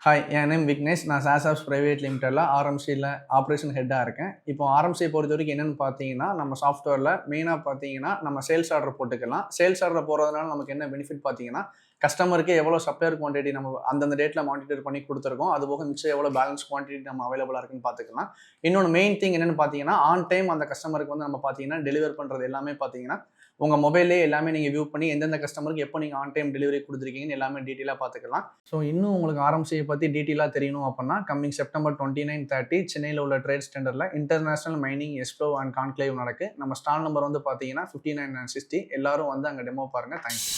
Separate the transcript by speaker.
Speaker 1: Hi, என் name Vignesh. நான் சாசாப்ஸ் private லிமிடெட்ல ஆர்எம்சில operation ஹெட்டா இருக்கேன். இப்போ ஆர்எம்சியை பொறுத்தவரைக்கும் என்னன்னு பார்த்தீங்கன்னா, நம்ம சாஃப்ட்வேர்ல மெயினா பார்த்தீங்கன்னா, நம்ம சேல்ஸ் ஆர்டர் போட்டுக்கலாம். சேல்ஸ் ஆர்டர் போடுறதுனால நமக்கு என்ன பெனிஃபிட் பார்த்தீங்கன்னா, கஸ்டமருக்கு எவ்வளோ சப்ளையர் குவான்டிட்டி நம்ம அந்தந்த டேட்ல மானிட்டர் பண்ணி குடுத்துருக்கோம். அதுபோக மிச்சம் எவ்வளோ பேலன்ஸ் குவான்டிட்டி நம்ம அவைலபிளா இருக்குன்னு பார்த்துக்கலாம். இன்னொன்னு மெயின் திங் என்னன்னு பார்த்தீங்கன்னா, ஆன் டைம் அந்த கஸ்டமருக்கு வந்து நம்ம பார்த்தீங்கன்னா, டெலிவர் பண்றது எல்லாமே பார்த்தீங்கன்னா, உங்க மொபைல்லயே எல்லாமே நீங்க வியூ பண்ணி எந்தெந்த கஸ்டமருக்கு எப்போ நீங்க ஆன் டைம் டெலிவரி குடுத்துருக்கீங்கன்னு எல்லாமே டீட்டெயிலா பார்த்துக்கலாம். ஸோ இன்னும் உங்களுக்கு ஆர்எம்சியை பத்தி டீட்டெயிலா தெரியணும் அப்படின்னா, கம்மிங் செப்டம்பர் 29, 30 சென்னையில உள்ள ட்ரேட்ஸ் சென்டர்ல international mining expo and conclave நடக்கு. நம்ம ஸ்டால் நம்பர் வந்து பார்த்தீங்கன்னா 59 and 60. எல்லாரும் வந்து அங்க டெமோ பாருங்க. தேங்க்ஸ்.